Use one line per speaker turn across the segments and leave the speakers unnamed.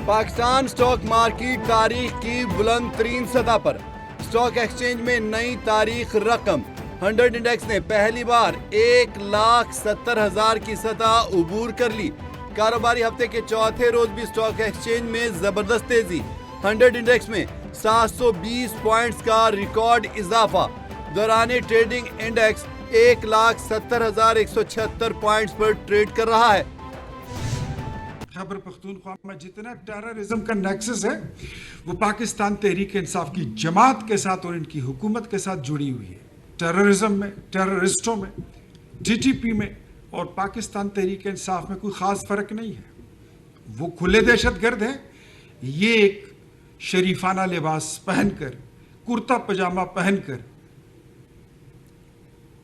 Pakistan stock market तारीख की बुलंद तरीन सतह पर। स्टॉक एक्सचेंज में नई तारीख रकम 100 इंडेक्स ने पहली बार 1,70,000 की सतह उबूर कर ली। कारोबारी हफ्ते के चौथे रोज भी स्टॉक एक्सचेंज में जबरदस्त तेजी। 100 इंडेक्स में 720 पॉइंट्स का रिकॉर्ड इजाफा। दौरान ट्रेडिंग इंडेक्स 1,70,176 पॉइंट्स पर ट्रेड कर रहा है।
खैबर पख्तूनख्वा में जितना टेररिज्म का नेक्सस है वो पाकिस्तान तहरीक इंसाफ की जमात के साथ और इनकी हुकूमत के साथ जुड़ी हुई है। टेररिज्म में, टेररिस्टों में, टीटीपी में और पाकिस्तान तहरीक इंसाफ में कोई ख़ास फ़र्क नहीं है। वो खुले दहशतगर्द हैं। ये एक शरीफाना लिबास पहनकर, कुर्ता पजामा पहनकर,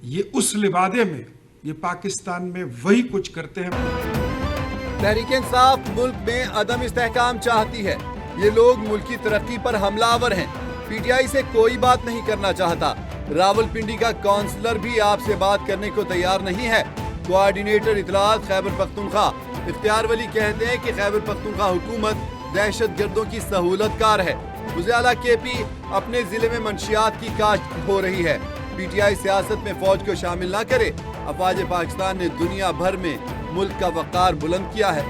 ये उस लिबादे में ये पाकिस्तान में वही कुछ करते हैं।
तहरीक इंसाफ मुल्क में अदम इस्तेहकाम चाहती है। ये लोग मुल्क की तरक्की पर हमलावर हैं। पीटीआई से कोई बात नहीं करना चाहता। रावलपिंडी का काउंसलर भी आपसे बात करने को तैयार नहीं है। कोऑर्डिनेटर इतलात खैबर पख्तूनख्वा इख्तियार वली कहते हैं कि खैबर पख्तूनख्वा हुकूमत दहशतगर्दों की सहूलतकार है। वज़ीर-ए-आला केपी अपने जिले में मंशियात की काश्त हो रही है। पीटीआई सियासत में फौज को शामिल न करे। अफवाज पाकिस्तान ने दुनिया भर में मुल्क का वक़ार बुलंद किया है।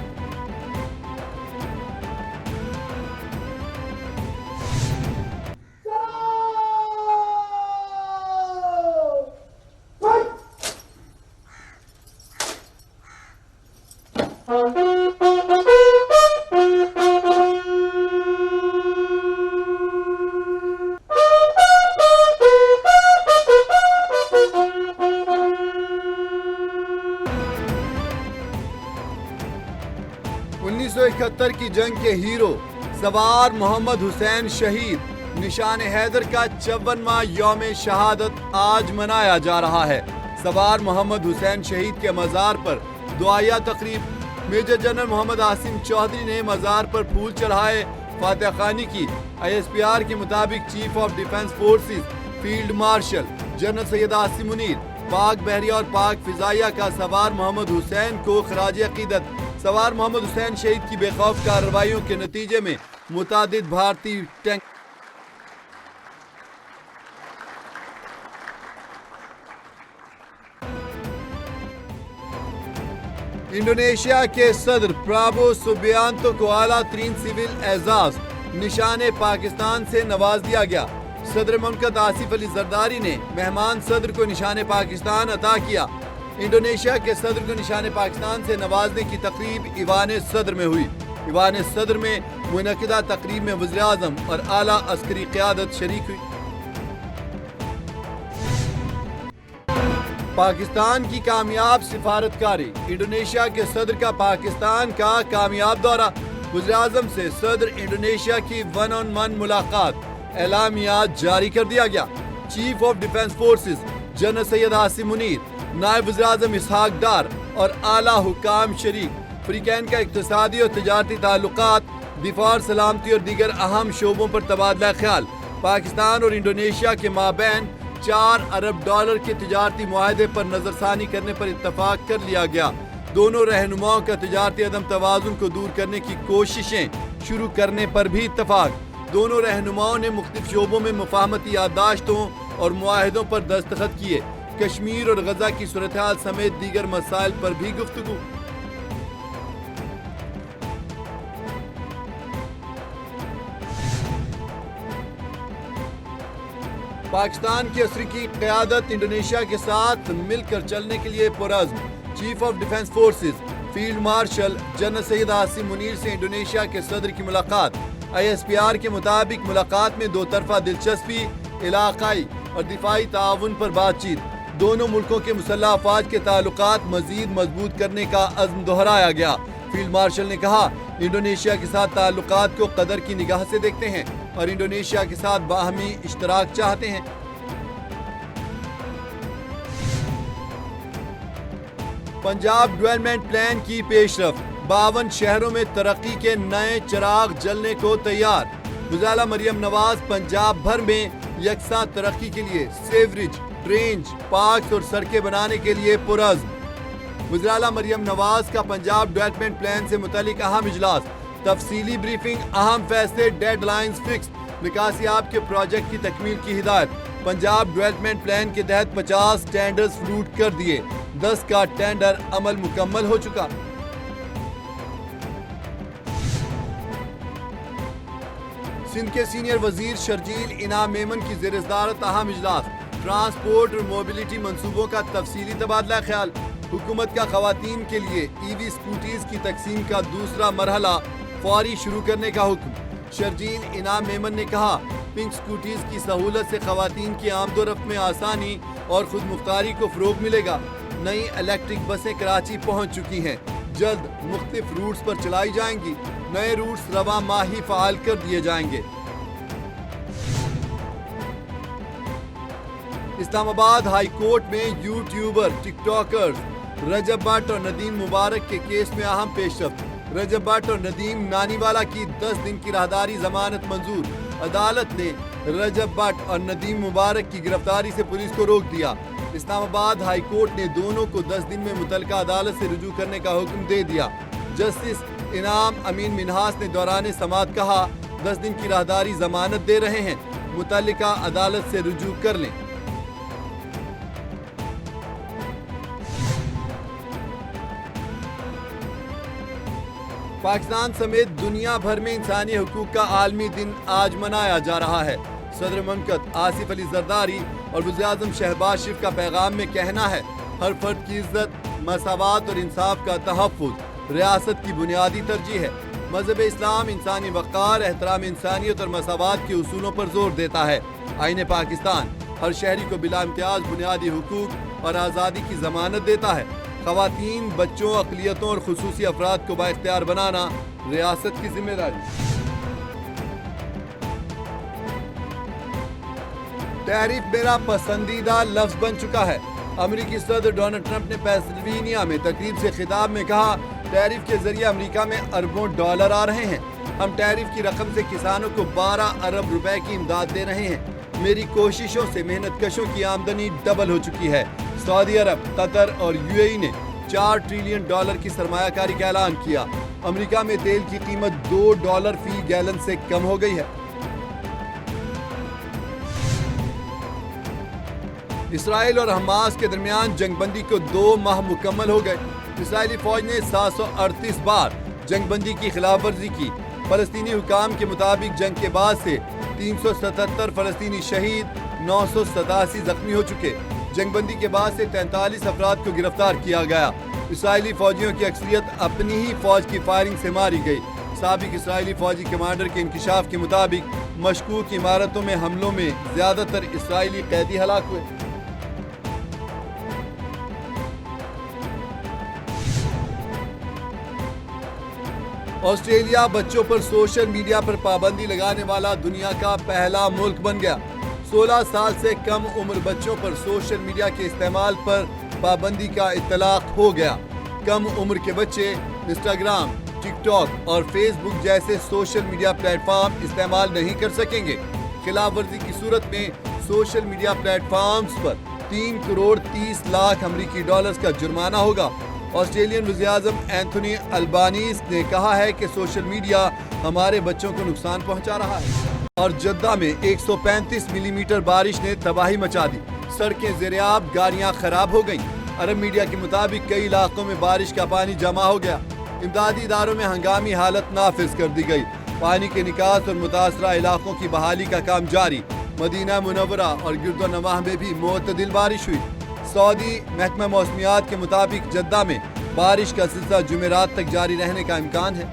की जंग के हीरो सवार मोहम्मद हुसैन शहीद। निशान हैदर का 54वां यौम शहादत आज मनाया जा रहा है। सवार मोहम्मद हुसैन शहीद के मज़ार पर दुआया तकरीब। मेजर जनरल मोहम्मद आसिम चौधरी ने मज़ार पर फूल चढ़ाए, फातिहा खानी की। ISPR के मुताबिक chief of defence forces field marshal general Syed Asim Munir, पाक बहरिया और पाक फिजाइया का सवार मोहम्मद हुसैन को खराज अकीदत। सवार मोहम्मद हुसैन शहीद की बेखौफ कार्रवाइयों के नतीजे में मुतादिद भारतीय टैंक इंडोनेशिया के सदर प्राबो सुबियांतो को आला तरीन सिविल एजाज निशाने पाकिस्तान से नवाज दिया गया। सदर मुमलकत आसिफ अली जरदारी ने मेहमान सदर को निशाने पाकिस्तान अता किया। इंडोनेशिया के सदर को निशाने पाकिस्तान से नवाजने की तकरीब ईवान सदर में हुई। ईवान सदर में मुनक़िदा तकरीब में वज़ीर आज़म और आला अस्करी क़यादत शरीक हुई। पाकिस्तान की कामयाब सिफारतकारी। इंडोनेशिया के सदर का पाकिस्तान का कामयाब दौरा। वज़ीर आज़म से सदर इंडोनेशिया की 1-on-1 मुलाकात। एलामिया जारी कर दिया गया। Chief of defence forces general Syed Asim Munir, नायब वज़ीर आज़म इसहाक डार और आला हुकाम शरीक। फ्रीकैन का इक़्तिसादी और तिजारती ताल्लुकात, दिफा और सलामती और दीगर अहम शोबों पर तबादला ख्याल। पाकिस्तान और इंडोनेशिया के माबैन $4 अरब के तिजारती मुआहदे पर नज़रसानी करने पर इत्तफाक कर लिया गया। दोनों रहनुमाओं का तिजारती अदम तवाज़ुन को दूर करने की कोशिशें शुरू करने पर भी इत्तफाक। दोनों रहनुमाओं ने मुख्तलिफ शोबों में मुफाहमती याददाश्तों और मुआहदों पर दस्तखत किए। कश्मीर और गजा की सूरत-ए-हाल समेत दीगर मसाइल पर भी गुफ्तगू। पाकिस्तान की असरी की क़यादत इंडोनेशिया के साथ मिलकर चलने के लिए पुरअज़्म। Chief of defence forces field marshal general Syed Asim Munir से इंडोनेशिया के सदर की मुलाकात। ISPR के मुताबिक मुलाकात में दो तरफा दिलचस्पी, इलाकाई और दिफाई ताउन पर बातचीत। दोनों मुल्कों के मुसल्लह अफवाज के ताल्लुकात मजीद मजबूत करने का अज़्म दोहराया गया। फील्ड मार्शल ने कहा, इंडोनेशिया के साथ ताल्लुकात को कदर की निगाह से देखते हैं और इंडोनेशिया के साथ बाहमी इश्तराक चाहते हैं। पंजाब डेवलपमेंट प्लान की पेशरफ। 52 शहरों में तरक्की के नए चिराग जलने को तैयार। वज़ीर-ए-आला मरियम नवाज पंजाब भर में यकसा तरक्की के लिए सेवरेज, ड्रेनेज, पार्क और सड़कें बनाने के लिए पुरअज़्म। वज़ीर-ए-आला मरियम नवाज का पंजाब डेवलपमेंट प्लान से मुतालिक अहम इजलास تفصیلی بریفنگ, اہم فیصلے, ڈیڈ لائنز فکس, نکاسیاب کے پروجیکٹ کی تکمیل کی ہدایت. پنجاب ڈیولپمنٹ پلان کے تحت 50 ٹینڈرز فروٹ کر دیے, 10 کا ٹینڈر عمل مکمل ہو چکا. سندھ کے سینئر وزیر شرجیل انعام میمن کی زیر صدارت اہم اجلاس. ٹرانسپورٹ اور موبلٹی منصوبوں کا تفصیلی تبادلہ خیال. حکومت کا خواتین کے لیے ای وی اسکوٹیز کی تقسیم کا دوسرا مرحلہ فوری شروع کرنے کا حکم. شرجیل انعام میمن نے کہا, پنک اسکوٹیز کی سہولت سے خواتین کی آمد و رفت میں آسانی اور خود مختاری کو فروغ ملے گا. نئی الیکٹرک بسیں کراچی پہنچ چکی ہیں, جلد مختلف روٹس پر چلائی جائیں گی. نئے روٹس رواں ماہ ہی فعال کر دیے جائیں گے. اسلام آباد ہائی کورٹ میں YouTuber TikTokers Rajab Butt اور ندیم مبارک کے کیس میں اہم پیش رفت. رجب بٹ اور ندیم نانی والا کی 10 دن کی راہداری ضمانت منظور. عدالت نے رجب بٹ اور ندیم مبارک کی گرفتاری سے پولیس کو روک دیا. اسلام آباد ہائی کورٹ نے دونوں کو 10 دن میں متعلقہ عدالت سے رجوع کرنے کا حکم دے دیا. جسٹس انعام امین منہاس نے دوران سماعت کہا, 10 دن کی راہداری ضمانت دے رہے ہیں, متعلقہ عدالت سے رجوع کر لیں. پاکستان سمیت دنیا بھر میں انسانی حقوق کا عالمی دن آج منایا جا رہا ہے. صدر مملکت آصف علی زرداری اور وزیراعظم شہباز شریف کا پیغام میں کہنا ہے, ہر فرد کی عزت, مساوات اور انصاف کا تحفظ ریاست کی بنیادی ترجیح ہے. مذہب اسلام انسانی وقار, احترام انسانیت اور مساوات کے اصولوں پر زور دیتا ہے. آئین پاکستان ہر شہری کو بلا امتیاز بنیادی حقوق اور آزادی کی ضمانت دیتا ہے. خواتین, بچوں, اقلیتوں اور خصوصی افراد کو بااختیار بنانا ریاست کی ذمہ داری. ٹیرف میرا پسندیدہ لفظ بن چکا ہے. امریکی صدر ڈونلڈ ٹرمپ نے پینسلوینیا میں تقریب سے خطاب میں کہا, ٹیرف کے ذریعے امریکہ میں اربوں ڈالر آ رہے ہیں. ہم ٹیرف کی رقم سے کسانوں کو 12 ارب روپے کی امداد دے رہے ہیں. میری کوششوں سے محنت کشوں کی آمدنی ڈبل ہو چکی ہے. سعودی عرب, قطر اور یو اے ای نے $4 ٹریلین کی سرمایہ کاری کا اعلان کیا. امریکہ میں تیل کی قیمت $2 فی گیلن سے کم ہو گئی ہے. اسرائیل اور حماس کے درمیان جنگ بندی کو 2 ماہ مکمل ہو گئے. اسرائیلی فوج نے 738 بار جنگ بندی کی خلاف ورزی کی. فلسطینی حکام کے مطابق جنگ کے بعد سے 377 فلسطینی شہید, 987 زخمی ہو چکے. جنگ بندی کے بعد سے 43 افراد کو گرفتار کیا گیا. اسرائیلی فوجیوں کی اکثریت اپنی ہی فوج کی فائرنگ سے ماری گئی. سابق اسرائیلی فوجی کمانڈر کے انکشاف کے مطابق مشکوک عمارتوں میں حملوں میں زیادہ تر اسرائیلی قیدی ہلاک ہوئے. آسٹریلیا بچوں پر سوشل میڈیا پر پابندی لگانے والا دنیا کا پہلا ملک بن گیا. 16 سال سے کم عمر بچوں پر سوشل میڈیا کے استعمال پر پابندی کا اطلاق ہو گیا. کم عمر کے بچے انسٹاگرام, ٹک ٹاک اور فیس بک جیسے سوشل میڈیا پلیٹ فارم استعمال نہیں کر سکیں گے. خلاف ورزی کی صورت میں سوشل میڈیا پلیٹ فارمز پر $3 کروڑ 30 لاکھ امریکی ڈالرز کا جرمانہ ہوگا. آسٹریلین وزیراعظم اینتھونی البانیز نے کہا ہے کہ سوشل میڈیا ہمارے بچوں کو نقصان پہنچا رہا ہے. اور جدہ میں 135 ملی میٹر بارش نے تباہی مچا دی. سڑکیں زیر آب, گاڑیاں خراب ہو گئیں. عرب میڈیا کے مطابق کئی علاقوں میں بارش کا پانی جمع ہو گیا. امدادی اداروں میں ہنگامی حالت نافذ کر دی گئی. پانی کے نکاس اور متاثرہ علاقوں کی بحالی کا کام جاری. مدینہ منورہ اور گرد و نواح میں بھی معتدل بارش ہوئی. سعودی محکمہ موسمیات کے مطابق جدہ میں بارش کا سلسلہ جمعرات تک جاری رہنے کا امکان ہے.